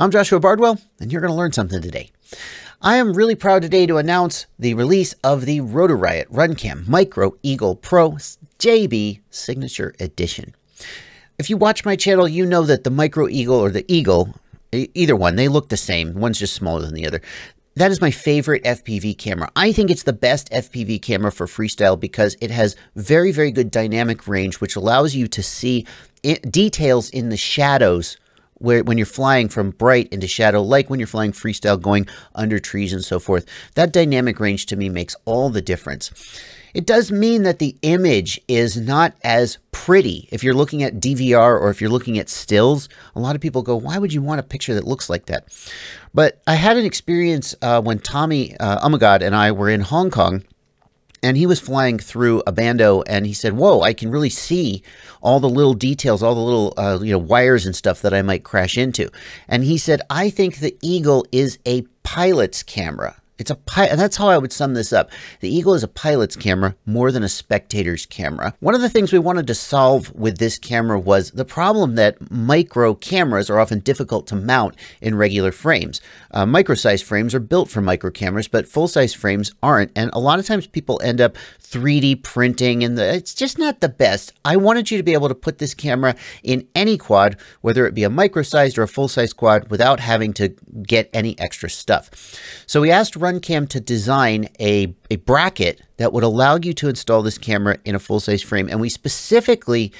I'm Joshua Bardwell, and you're going to learn something today. I am really proud today to announce the release of the Rotor Riot Runcam Micro Eagle Pro JB Signature Edition. If you watch my channel, you know that the Micro Eagle or the Eagle, either one, they look the same. One's just smaller than the other. That is my favorite FPV camera. I think it's the best FPV camera for freestyle because it has very, very good dynamic range, which allows you to see details in the shadows when you're flying from bright into shadow, like when you're flying freestyle going under trees and so forth. That dynamic range to me makes all the difference. It does mean that the image is not as pretty. If you're looking at DVR or if you're looking at stills, a lot of people go, why would you want a picture that looks like that? But I had an experience when Tommy Umagod and I were in Hong Kong, and he was flying through a bando, and he said, whoa, I can really see all the little details, all the little wires and stuff that I might crash into. And he said, I think the Eagle is a pilot's camera. And that's how I would sum this up. The Eagle is a pilot's camera more than a spectator's camera. One of the things we wanted to solve with this camera was the problem that micro cameras are often difficult to mount in regular frames. Micro-sized frames are built for micro cameras, but full-size frames aren't. And a lot of times people end up 3D printing, and it's just not the best. I wanted you to be able to put this camera in any quad, whether it be a micro-sized or a full-size quad, without having to get any extra stuff. So we asked Runcam to design a bracket that would allow you to install this camera in a full-size frame, and we specifically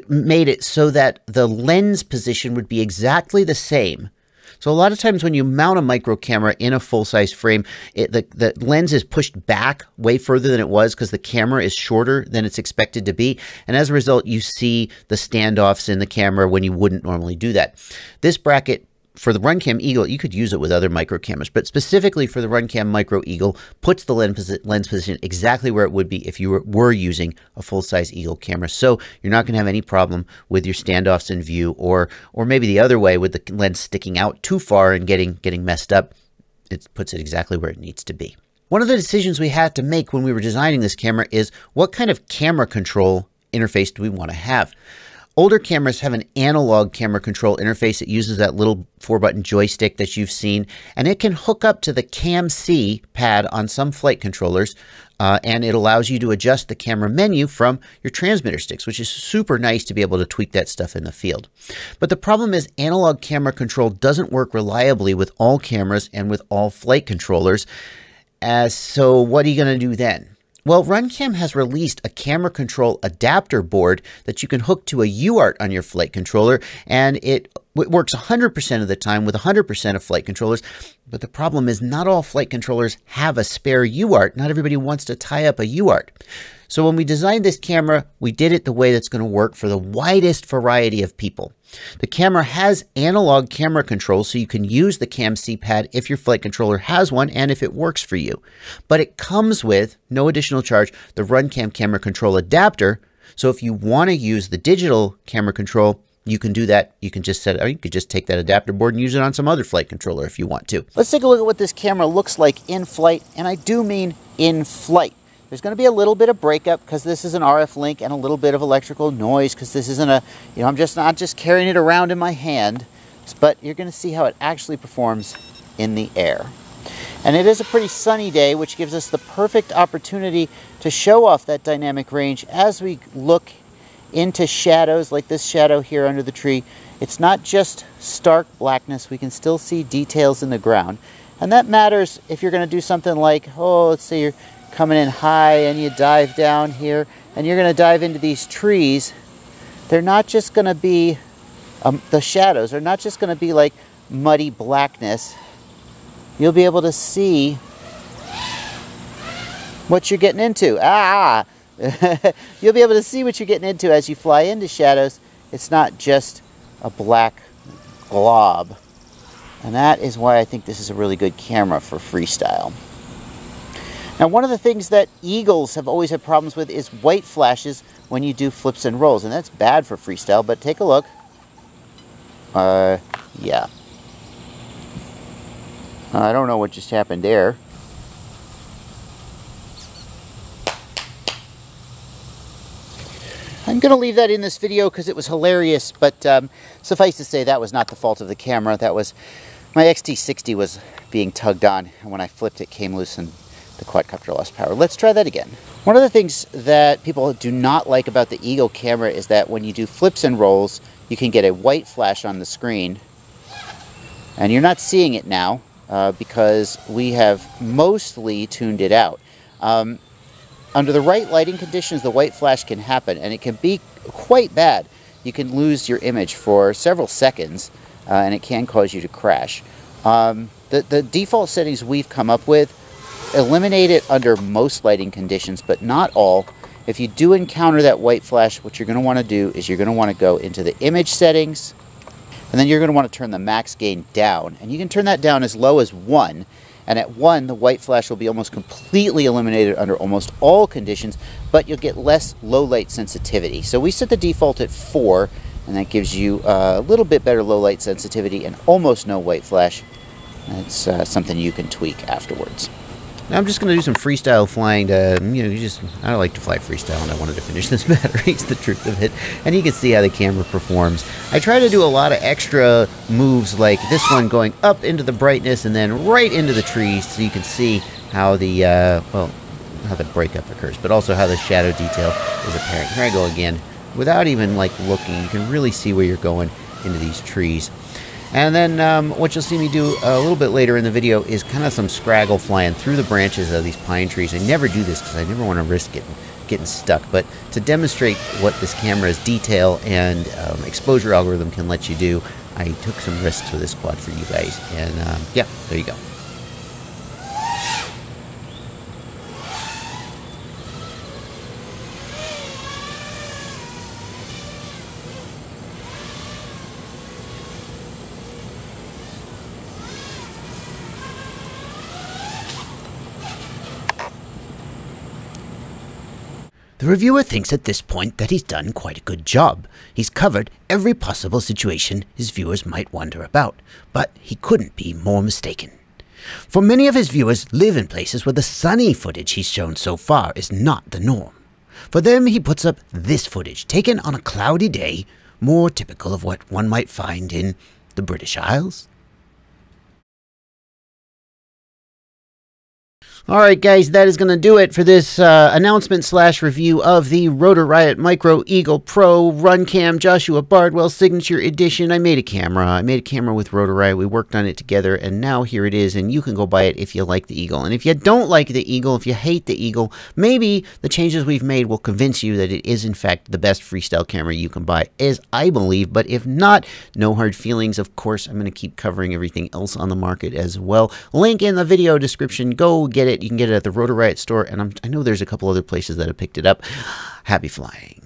made it so that the lens position would be exactly the same. So a lot of times when you mount a micro camera in a full-size frame, the lens is pushed back way further than it was because the camera is shorter than it's expected to be. And as a result, you see the standoffs in the camera when you wouldn't normally do that. This bracket for the Runcam Eagle, you could use it with other micro cameras, but specifically for the Runcam Micro Eagle, puts the lens position exactly where it would be if you were using a full-size Eagle camera. So you're not going to have any problem with your standoffs in view, or maybe the other way with the lens sticking out too far and getting messed up. It puts it exactly where it needs to be. One of the decisions we had to make when we were designing this camera is what kind of camera control interface do we want to have? Older cameras have an analog camera control interface. It uses that little 4-button joystick that you've seen, and it can hook up to the Cam-C pad on some flight controllers, and it allows you to adjust the camera menu from your transmitter sticks, which is super nice to be able to tweak that stuff in the field. But the problem is analog camera control doesn't work reliably with all cameras and with all flight controllers. So what are you going to do then? Well, Runcam has released a camera control adapter board that you can hook to a UART on your flight controller, and it works 100% of the time with 100% of flight controllers. But the problem is not all flight controllers have a spare UART. Not everybody wants to tie up a UART. So when we designed this camera, we did it the way that's going to work for the widest variety of people. The camera has analog camera control, so you can use the Cam-C pad if your flight controller has one and if it works for you. But it comes with, no additional charge, the Runcam camera control adapter. So if you want to use the digital camera control, you can do that. You can just set it, or you could just take that adapter board and use it on some other flight controller if you want to. Let's take a look at what this camera looks like in flight, and I do mean in flight. There's going to be a little bit of breakup because this is an RF link, and a little bit of electrical noise because this isn't a, I'm just not just carrying it around in my hand, but you're going to see how it actually performs in the air. And it is a pretty sunny day, which gives us the perfect opportunity to show off that dynamic range as we look into shadows like this shadow here under the tree. It's not just stark blackness. We can still see details in the ground. And that matters if you're going to do something like, let's say you're coming in high and you dive down here and you're going to dive into these trees. They're not just going to be, the shadows are not just going to be like muddy blackness. You'll be able to see what you're getting into. You'll be able to see what you're getting into as you fly into shadows. It's not just a black glob. And that is why I think this is a really good camera for freestyle. Now, one of the things that Eagles have always had problems with is white flashes when you do flips and rolls. And that's bad for freestyle, but take a look. Yeah. I don't know what just happened there. I'm going to leave that in this video because it was hilarious, but suffice to say that was not the fault of the camera. That was my XT60 was being tugged on, and when I flipped it came loose and the quadcopter lost power. Let's try that again. One of the things that people do not like about the Eagle camera is that when you do flips and rolls, you can get a white flash on the screen. And you're not seeing it now because we have mostly tuned it out. Under the right lighting conditions, the white flash can happen, and it can be quite bad. You can lose your image for several seconds, and it can cause you to crash. The default settings we've come up with eliminate it under most lighting conditions, but not all. If you do encounter that white flash, what you're going to want to do is you're going to want to go into the image settings, and then you're going to want to turn the max gain down. And you can turn that down as low as 1, and at 1, the white flash will be almost completely eliminated under almost all conditions, but you'll get less low light sensitivity. So we set the default at 4, and that gives you a little bit better low light sensitivity and almost no white flash. That's something you can tweak afterwards. Now I'm just going to do some freestyle flying to, I like to fly freestyle, and I wanted to finish this battery. It's the truth of it. And you can see how the camera performs. I try to do a lot of extra moves like this one going up into the brightness and then right into the trees so you can see how the, how the breakup occurs, but also how the shadow detail is apparent. Here I go again. Without even like looking, you can really see where you're going into these trees. And then what you'll see me do a little bit later in the video is kind of some scraggle flying through the branches of these pine trees. I never do this because I never want to risk getting stuck. But to demonstrate what this camera's detail and exposure algorithm can let you do, I took some risks with this quad for you guys. And yeah, there you go. The reviewer thinks at this point that he's done quite a good job. He's covered every possible situation his viewers might wonder about, but he couldn't be more mistaken. For many of his viewers live in places where the sunny footage he's shown so far is not the norm. For them, he puts up this footage, taken on a cloudy day, more typical of what one might find in the British Isles. Alright guys, that is going to do it for this announcement/review of the Rotor Riot Micro Eagle Pro Runcam Joshua Bardwell Signature Edition. I made a camera with Rotor Riot. We worked on it together, and now here it is, and you can go buy it if you like the Eagle. And if you don't like the Eagle, if you hate the Eagle, maybe the changes we've made will convince you that it is in fact the best freestyle camera you can buy, as I believe. But if not, no hard feelings. Of course, I'm going to keep covering everything else on the market as well. Link in the video description. Go get it. You can get it at the Rotor Riot store, and I know there's a couple other places that have picked it up. Happy flying.